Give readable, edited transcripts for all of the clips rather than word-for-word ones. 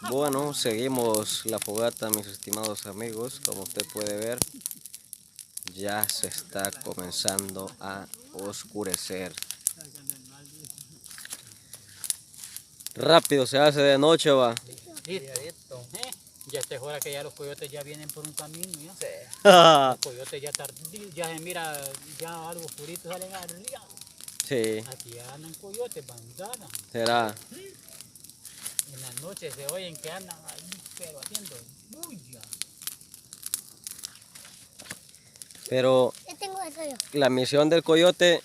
Bueno, seguimos la fogata, mis estimados amigos. Como usted puede ver, ya se está comenzando a oscurecer. Rápido se hace de noche, va. Listo. Ya es hora que ya los coyotes ya vienen por un camino, ¿ya? Sí. Los coyotes ya tardíos, ya se mira, ya algo oscurito salen arriba. Sí. Aquí andan coyotes, bandadas. ¿Será? En las noches se oyen que andan ahí, pero haciendo bulla. Pero Ya tengo eso yo. la misión del coyote,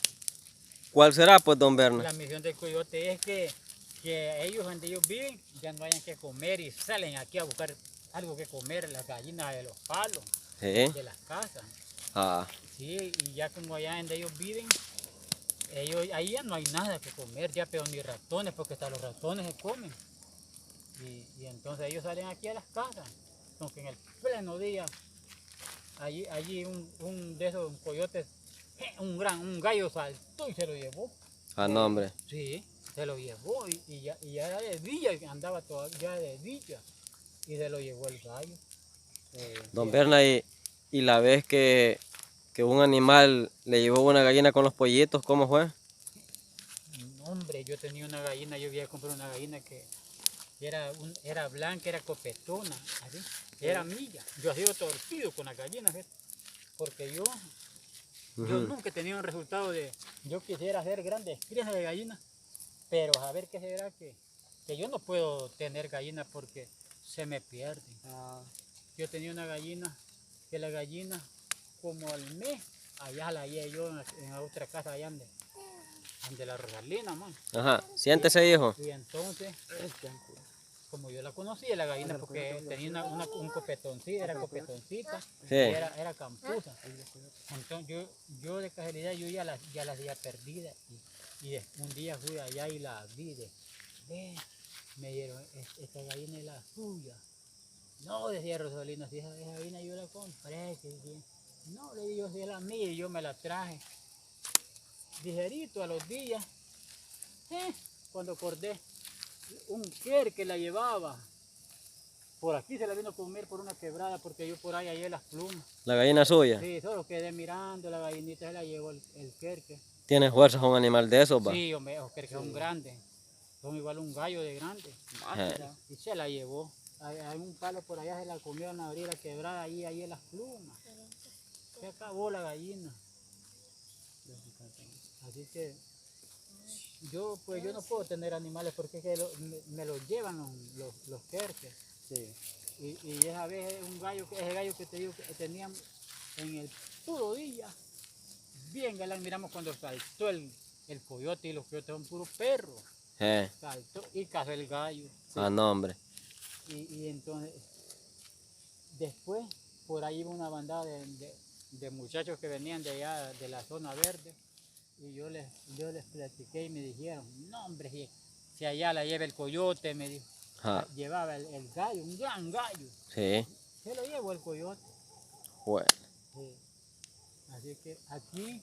¿cuál será, pues, don Berna? La misión del coyote es que ellos donde ellos viven ya no hayan que comer y salen aquí a buscar algo que comer, las gallinas de los palos, Sí. de las casas. Ah, Sí, y ya como allá donde ellos viven, ahí ya no hay nada que comer, ya pero ni ratones, porque hasta los ratones se comen. Y entonces ellos salen aquí a las casas, aunque en el pleno día, allí un de esos coyotes, un gallo saltó y se lo llevó. a nombre. Sí, se lo llevó y ya de día, andaba todavía de día y se lo llevó el gallo. Don Berna, y la vez que un animal le llevó una gallina con los pollitos, ¿cómo fue? No, hombre, yo tenía una gallina, yo había comprado una gallina que era blanca, era copetona, así, era milla. Yo he sido torcido con las gallinas, ¿ves? Porque yo nunca he tenido un resultado yo quisiera hacer grandes crías de gallinas, pero a ver qué será que yo no puedo tener gallinas porque se me pierden. Yo tenía una gallina, que la gallina como al mes, allá la hallé yo en otra casa allá donde la Rosalina, man. Ajá, siéntese, hijo. Y entonces, como yo la conocía, la gallina, porque tenía un copetoncito, era copetoncita, Sí. era campusa. Entonces yo de casualidad yo ya las había perdidas y un día fui allá y la vi, me dieron, esta gallina es la suya. No, decía Rosalina, si esa gallina yo la compré, no, le digo, si es la mía y yo me la traje. Ligerito a los días, cuando acordé, un que la llevaba, por aquí se la vino a comer por una quebrada porque yo por ahí hallé las plumas. ¿La gallina suya? Sí, solo quedé mirando, la gallinita se la llevó el querque. ¿Tiene fuerzas un animal de esos, va? Sí, hombre, los querques son grandes, son igual un gallo de grande. Y se la llevó. Hay un palo por allá, se la comió en la orilla quebrada, ahí en las plumas. Se acabó la gallina. Así que yo no puedo tener animales porque es que me los llevan los querques. Sí. Y esa vez ese gallo que te digo que teníamos en el puro día, bien galán, miramos cuando saltó el coyote, y los coyotes son puros perros. Saltó y cazó el gallo. Sí. A nombre. Y entonces, después, por ahí iba una bandada de muchachos que venían de allá, de la zona verde, y yo les platiqué y me dijeron, no hombre, si allá la lleva el coyote, me dijo. Llevaba el gallo, un gran gallo. Sí. Se lo llevó el coyote. Bueno. Sí. Así que aquí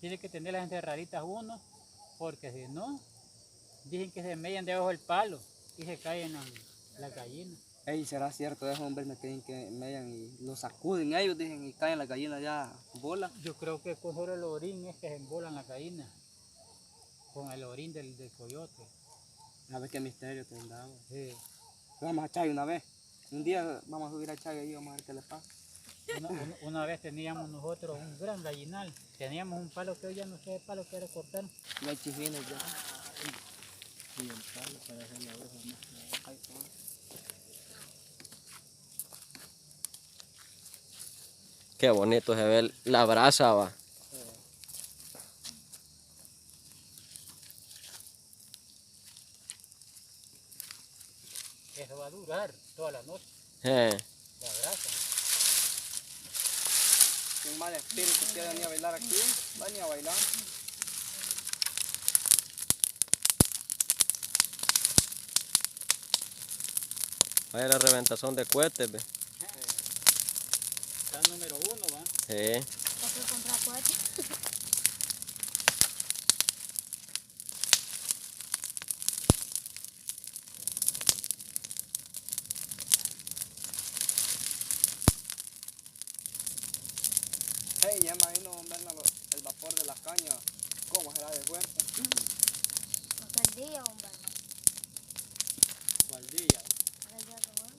tiene que tener las encerraditas uno, porque si no, dicen que se mellan debajo del palo y se caen las gallinas. Ey, ¿será cierto eso, hombre? Me creen que mellan y lo sacuden ellos, dicen, y caen las gallinas ya bola. Yo creo que con solo el orín es que se embolan las gallinas, con el orín del coyote. A ver qué misterio tendrá. Sí. Vamos a Chay una vez. Un día vamos a subir a Chay y vamos a ver qué le pasa. Una vez teníamos nosotros un gran gallinal. Teníamos un palo que hoy ya no sé el palo que era cortar. No hay chifines ya. Y el palo para hacer la hoja más. Qué bonito se ve la brasa, va. Eso va a durar toda la noche. La brasa. Si un mal espíritu quiere venir a bailar aquí, va a venir a bailar. Ahí la reventazón de cohetes, ve. Está el número 1, ¿va? Sí. ¿Por qué comprar cohetes? Hey, ya imagino, hombre, el vapor de la caña. ¿Cómo será de fuerte? Aquel día, hombre. ¿Cuál día? Aquel día que vamos.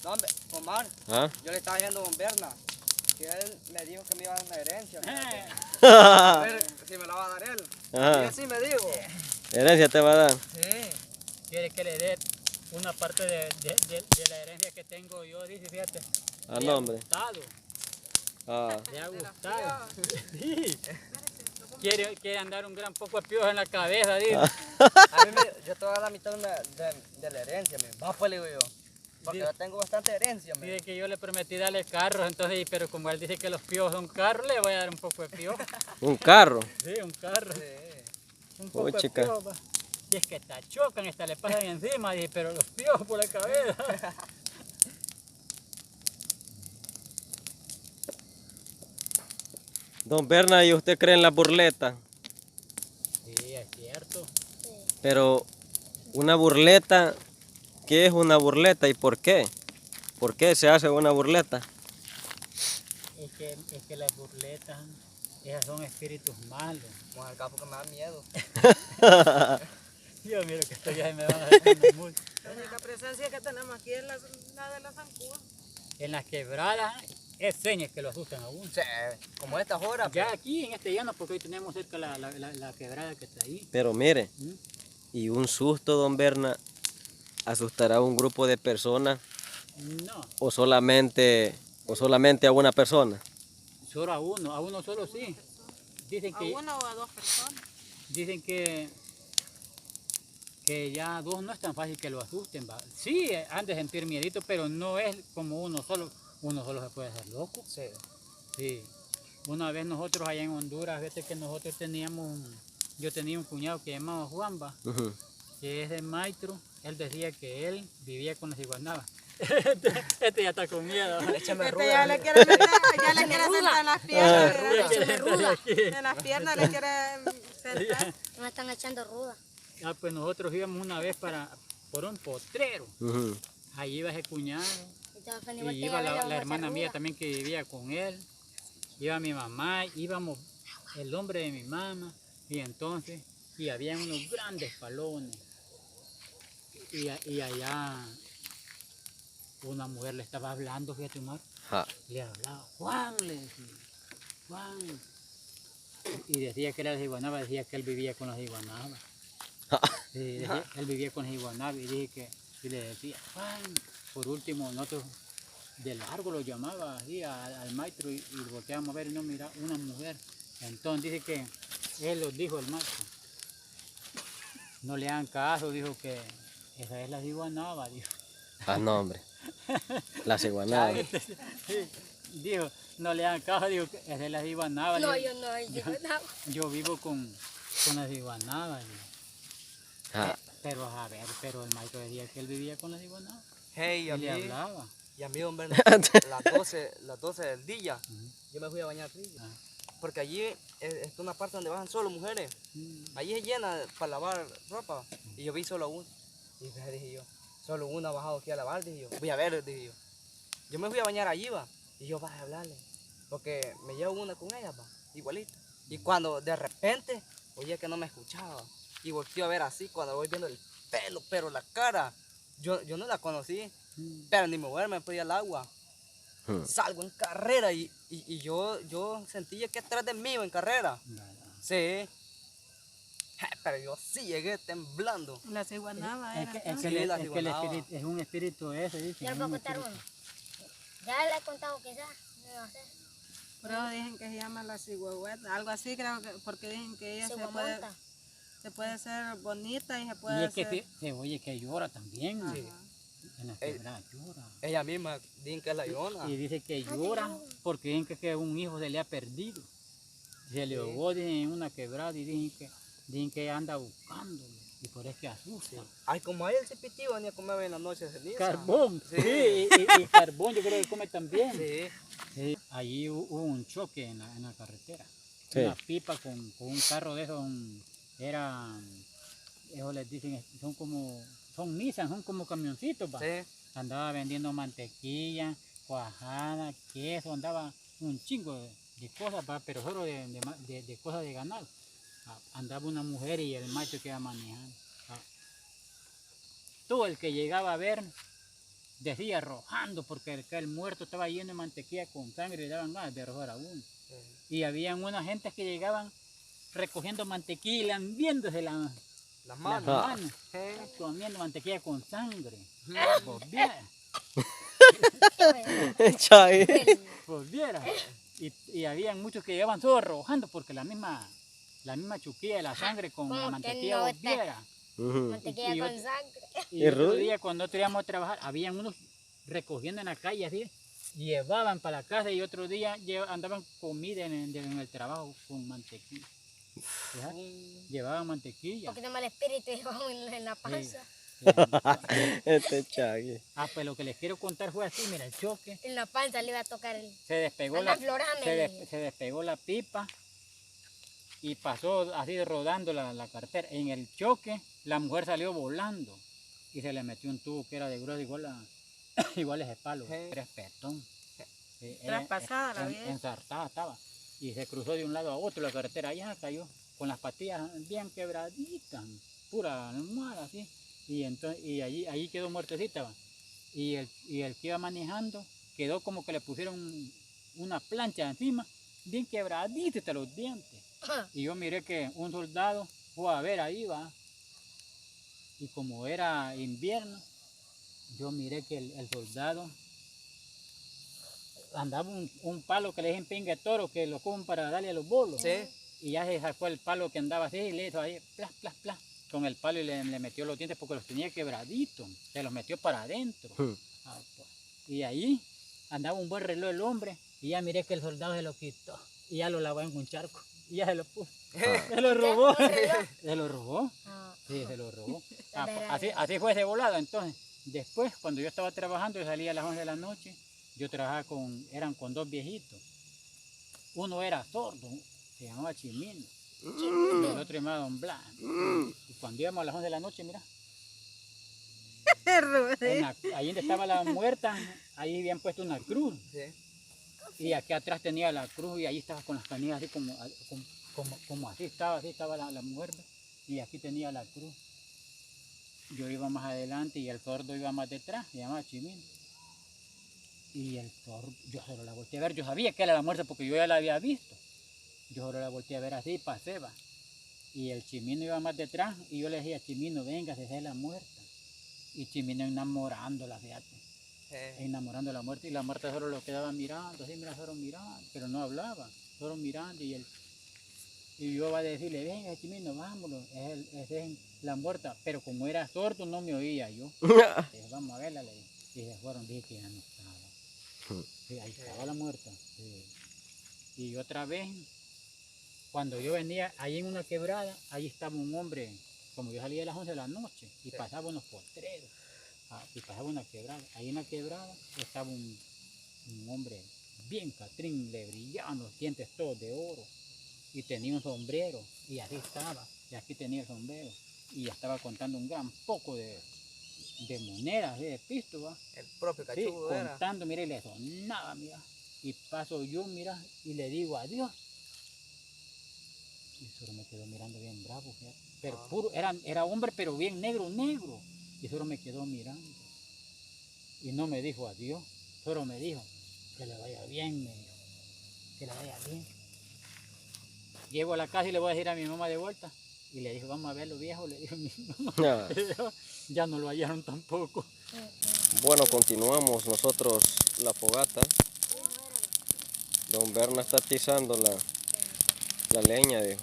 No, hombre, Omar, ¿Ah? yo le estaba diciendo a don Berna que él me dijo que me iba a dar una herencia. Eh, A ver si me la va a dar él. Y Ajá. él sí me dijo. Herencia te va a dar. Sí. quiere que le dé una parte de la herencia que tengo yo, dice, fíjate. A Le ha nombre. gustado, Ah. le ha gustado. Sí. Quiere andar un gran poco de piojos en la cabeza, dice. A mí yo te voy a dar la mitad de la herencia, me. Va, pues, le digo yo. Porque Sí. yo tengo bastante herencia, me. Dice que yo le prometí darle carros, entonces, pero como él dice que los piojos son carros, le voy a dar un poco de piojo. Un carro. Sí, un carro. Sí. Un poco de chica. piojo. Pa. Y es que está chocan, esta le pasan encima, dice, pero los piojos por la cabeza. Don Berna, ¿y usted cree en la burleta? Sí, es cierto. Pero una burleta, ¿qué es una burleta y por qué? ¿Por qué se hace una burleta? Es que las burletas, esas son espíritus malos. Con el capo que me da miedo. Yo miro que esto ya me van a hacer una multa. La única presencia que tenemos aquí es la de la zancuda. En las quebradas es señas que lo asustan a uno. Sí, como a estas horas. Ya aquí en este llano, porque hoy tenemos cerca la quebrada que está ahí. Pero mire, ¿Mm? y un susto, don Berna, asustará a un grupo de personas No, o solamente a una persona. solo a uno solo sí. Dicen A que, una o a dos personas. dicen que ya a dos no es tan fácil que lo asusten. ¿Va? Sí, han de sentir miedito, pero no es como uno solo se puede hacer loco. Sí. Sí. Una vez nosotros allá en Honduras, fíjate que nosotros yo tenía un cuñado que llamaba Juan, ¿va? Ujú. Que es de Maitro. Él decía que él vivía con las iguanabas. Este ya está con miedo. Échame Este ruda. ya le quiere meter, ya le quiere sentar en las piernas. Ya ¿verdad? quiere estar aquí. En las piernas le quiere sentar. Me están echando ruda. Ah, pues nosotros íbamos una vez por un potrero. Ujú. Ahí iba ese cuñado. Estaba con Y botella, iba le vamos la a hermana hacer mía ruda. también que vivía con él. Iba mi mamá, íbamos el hombre de mi mamá. Y entonces, y había unos grandes palones. Y allá una mujer le estaba hablando, fíjate, Omar. Ja. Le hablaba, Juan, le decía, Juan. Y decía que era de iguanaba, decía que él vivía con las iguanabas. Sí, decía, él vivía con las iguanabas y dije que, y le decía, Juan. Por último, nosotros de largo lo llamaba así al maestro y volteábamos a ver y no mira una mujer. Entonces dice que él lo dijo el maestro. No le hagan caso, dijo que esa es la iguanaba, dijo. Ah, no, hombre. Las iguanadas. Dijo, no le hagan caso, dijo que esa es la iguanaba. No, dijo, yo no, yo no. yo vivo con las iguanabas. Dijo. Ja. Pero a ver, pero el maestro decía que él vivía con las iguanabas. Hey, Y le hablaba. Y a mí, don Berna, las 12 del día, Ujú. yo me fui a bañar al río. Ah. Porque allí es una parte donde bajan solo mujeres. Mm. Allí es llena para lavar ropa. Y yo vi solo una. Y entonces dije yo, solo una ha bajado aquí a lavar, dije yo. Voy a ver, dije yo. Yo me fui a bañar allí, va. Y yo, va a hablarle. Porque me llevo una con ella, va. Igualita. Y cuando de repente, oye que no me escuchaba. Y volteé a ver así, cuando voy viendo el pelo, pero la cara. Yo no la conocí. Mm. Pero ni moverme, me fui al agua. Hmm. Salgo en carrera y yo sentía que atrás de mí iba en carrera. Sí. Pero yo sí llegué temblando. Las iguanabas Es eran. que, es ¿no? que, Sí, el- las es que el iguanabas. espíritu, es un espíritu ese, dice. Yo es le un puedo contar espíritu. uno. Ya le he contado quizás. No sé. Pero dicen que se llama la cigüehueta, algo así creo que, porque dicen que ella Se se puede ser bonita y se Y puede es que ser... se oye que llora también. Sí. En la quebrada llora. Ella misma, dicen que es la llorona. Y dice que llora porque dicen que un hijo se le ha perdido. Se le ahogó dicen, en una quebrada y dicen que ella anda buscándolo. Y por eso que asusta. Ay, como hay el cipitivo, venía a comer en la noche de ceniza. Carbón. Sí. Sí, y carbón yo creo que come también. Sí. Sí, allí hubo un choque en la carretera. Sí. Una pipa con un carro de esos, ellos les dicen, son Nissan, son como camioncitos, va. Sí. Andaba vendiendo mantequilla, cuajada, queso, andaba un chingo cosas, ¿va? Pero solo de cosas de ganado. Andaba una mujer y el macho que iba manejando. Todo el que llegaba a ver decía arrojando, porque el muerto estaba lleno de mantequilla con sangre y le daban ganas de arrojar a uno. Y habían unas gentes que llegaban recogiendo mantequilla y lambiéndose las manos, comiendo mantequilla con sangre. Pues viera. Chay. Pues viera. Y habían muchos que llegaban todos arrojando porque la misma chuquilla de la sangre con la ¿Cómo que mantequilla no? pues viera. Mantequilla Y con otro- sangre. Y ¿Y otro Rudy? día cuando nosotros íbamos a trabajar, habían unos recogiendo en la calle así, llevaban para la casa y otro día andaban comida en el trabajo con mantequilla. Fíjate, llevaban mantequilla. Porque nomás el espíritu llevaba en la panza. Este Chay. Pues lo que les quiero contar fue así, mira, el choque, En la panza le iba a tocar el... se despegó Anda, florame. se despegó la pipa y pasó así rodando la cartera. En el choque, la mujer salió volando y se le metió un tubo que era de grueso igual ese palo, crespetón. Traspasada la vieja. Ensartada estaba. Y se cruzó de un lado a otro la carretera, allá cayó con las patillas bien quebraditas, pura almohada así. Y entonces, allí quedó muertecita. ¿Va? Y el que iba manejando quedó como que le pusieron una plancha encima, bien quebradita hasta los dientes. Y yo miré que un soldado fue a ver ahí, va. Y como era invierno, yo miré que el soldado andaba un palo que le dicen pingue toro, que lo cogen para darle a los bolos. Sí. Y ya se sacó el palo que andaba así y le hizo ahí, plas, plas, plas, con el palo y le metió los dientes porque los tenía quebraditos. Se los metió para adentro. Pues. Y ahí andaba un buen reloj el hombre y ya miré que el soldado se lo quitó y ya lo lavó en un charco. Y ya se lo puso. Se lo robó. Se lo robó. Sí, se lo robó. Así fue ese volado. Entonces, después, cuando yo estaba trabajando, yo salía a las 11 de la noche, yo trabajaba eran con dos viejitos. Uno era sordo, se llamaba Chimino. Y el otro llamaba Don Blas. Y cuando íbamos a las 11 de la noche, mira, ahí donde estaba la muerta, ahí habían puesto una cruz. Sí. Y aquí atrás tenía la cruz y ahí estaba con las canillas así como así estaba la mujer. Y aquí tenía la cruz. Yo iba más adelante y el sordo iba más detrás, se llamaba Chimino. Y el sordo, yo solo la volteé a ver, yo sabía que era la muerte porque yo ya la había visto. Yo solo la volteé a ver así y pasé, va. Y el Chimino iba más detrás y yo le decía, Chimino, venga, esa es la muerta. Y Chimino enamorándola, fíjate. Enamorando a la muerte y la muerta solo lo quedaba mirando, así mira, solo mirando, pero no hablaba, solo mirando y yo iba a decirle, venga Chimino, vámonos, es la muerta, pero como era sordo no me oía yo. Dije, vamos a verla, le dije. Y se fueron, dije que ya no estaba. Sí, ahí estaba la muerta. Sí. Y otra vez, cuando yo venía ahí en una quebrada, ahí estaba un hombre, como yo salía a las 11 de la noche y pasaba unos potreros. Y pasaba una quebrada. Ahí en la quebrada estaba un hombre bien catrín, le brillaban los dientes todos de oro. Y tenía un sombrero. Y así estaba. Y aquí tenía el sombrero. Y ya estaba contando un gran poco de monedas, de pisto, ¿va? El propio Sí, cachudo era. contando, mira, y le sonaba, mira. Y paso yo, mira, y le digo adiós. Y solo me quedó mirando bien bravo, fíjate. Pero puro, era hombre, pero bien negro. Y solo me quedó mirando. Y no me dijo adiós, solo me dijo, que le vaya bien, me dijo, que le vaya bien. Llego a la casa y le voy a decir a mi mamá de vuelta. Y le dije, vamos a verlo viejo, le dijo mi mamá. Ya no lo hallaron tampoco. Bueno, continuamos nosotros la fogata. Don Berna está atizando la leña, dijo.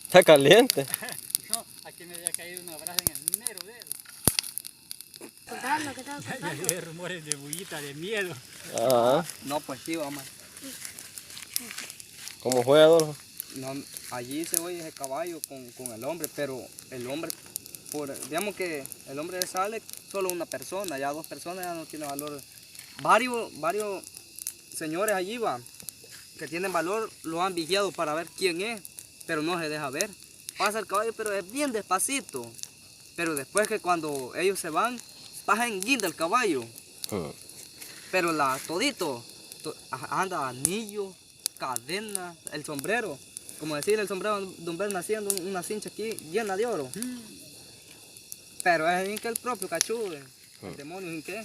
Está caliente. No, aquí me había caído un abrazo en el mero dedo. Contando que estaba Y hay rumores de bullita, de miedo. Ajá. No, pues sí, vamos. ¿Cómo fue, Adolfo? No, allí se oye ese caballo con el hombre, pero el hombre, digamos que el hombre sale solo una persona, ya dos personas ya no tiene valor. Varios señores allí van, que tienen valor, lo han vigilado para ver quién es, pero no se deja ver. Pasa el caballo, pero es bien despacito. Pero después que cuando ellos se van, pasa en guinda el caballo. Pero todito, anda anillo, cadena, el sombrero. Como decir, el sombrero de Don Bern haciendo una cincha aquí llena de oro. Pero es bien que el propio cachudo, el demonio, ¿en qué?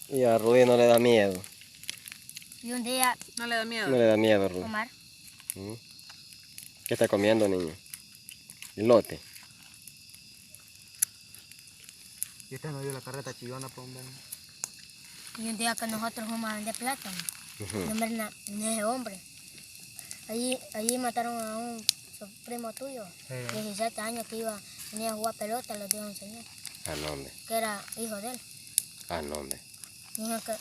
Y a Rudy no le da miedo. Y un día, No le da miedo. No le da miedo, Rudy. Omar, ¿Qué está comiendo, niño? Elote. Y usted no vio la carreta chillona, pues, hombre. y un día que nosotros fuimos a vender plátano, no me ese hombre. Allí mataron a un primo tuyo, 17 años, que venía a jugar pelota, le dio un señor, ¿A dónde? que era hijo de él. ¿A dónde? Dijo que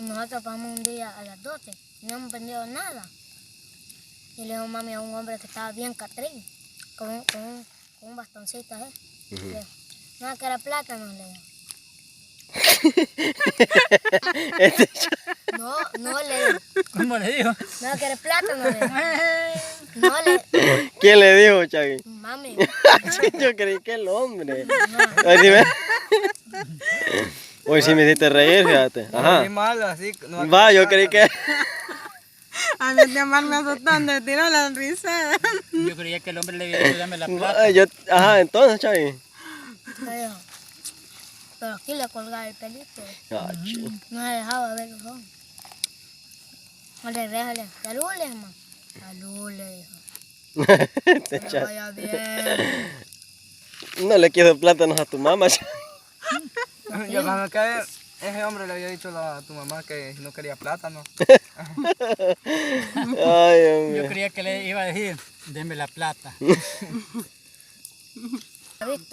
nosotros pasamos un día a las 12 y no hemos vendido nada. Y le dijo mami a un hombre que estaba bien catrín, con un bastoncito así. Le dijo, no, que era plátano, le dijo. No le dijo. ¿Cómo le digo? No, que era plátano, le dijo. No le ¿Quién le dijo, Chavi? mami. Yo creí que el hombre. Hoy sí me hiciste reír, fíjate. Ajá. Ajá. Malo, así, no, Va, yo creí que... A mí tía Mar me asustando, me tiró la risa. Yo creía que el hombre le había dicho dame la plata. Ajá, entonces, Chavi. Le dijo, pero aquí le colgaba el pelito. Ah, chido. No se dejaba ver los ojos. Le regresale, salud, le dijo, mamá. Salud, le dijo. Este Que le Chavi. vaya bien. No le quiero plátanos a tu mamá, Chavi. Yo cuando cae, ese hombre le había dicho a tu mamá que no quería plátano. Ay, Dios mío. Yo creía que le iba a decir deme la plata. ¿Viste?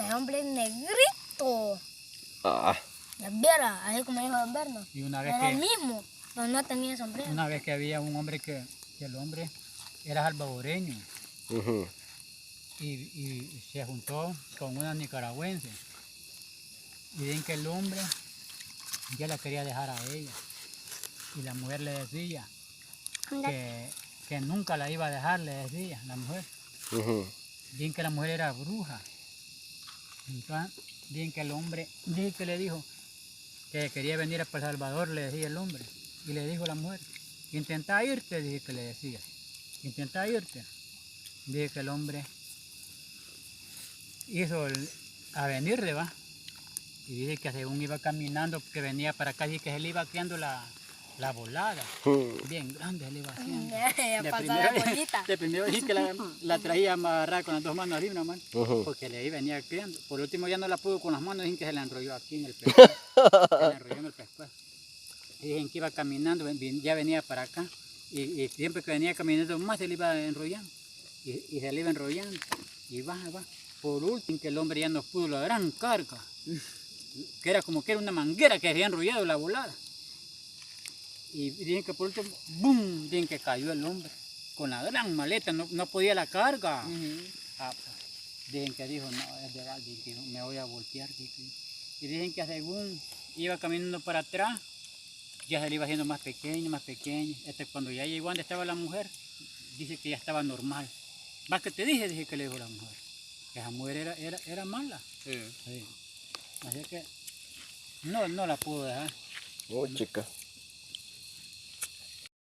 Ese hombre es negrito. Ah, Ya viera, así como dijo Don Berno. Y una vez Era el que, mismo, pero no tenía sombrero. una vez que había un hombre que el hombre era salvadoreño ujú. y se juntó con una nicaragüense. Y ven que el hombre ya la quería dejar a ella. Y la mujer le decía que nunca la iba a dejar, le decía la mujer. Ujú. Bien que la mujer era bruja. Entonces, bien que el hombre, bien que le dijo que quería venir a El Salvador, le decía el hombre. Y le dijo la mujer, intenta irte, dije que le decía. Intenta irte. Dije que el hombre hizo a venirle, va. Y dice que según iba caminando, que venía para acá y que se le iba quedando la volada. Bien grande se le iba haciendo. Ya pasaba la bolita. De primero dije que la traía amarrada con las dos manos arriba, una mano, Ujú. porque le venía quedando. Por último ya no la pudo con las manos, dicen que se la enrolló aquí en el pescuezo. Se la enrolló en el pescuezo. Y dicen que iba caminando, ya venía para acá. Y siempre que venía caminando más se le iba enrollando. Y se le iba enrollando. Y va. Por último que el hombre ya no pudo la gran carga. Que era como que era una manguera que había enrollado la volada. Y dicen que por último, ¡boom! Dicen que cayó el hombre con la gran maleta, no podía la carga. Pues, dicen que dijo, no, es de balde, que me voy a voltear. Y dicen que según iba caminando para atrás, ya se le iba haciendo más pequeño. Cuando ya llegó donde estaba la mujer, dice que ya estaba normal. ¿Vas que te dije que le dijo la mujer? Que esa mujer era mala. Sí. Sí. Así que no la pudo dejar. Oh, chica.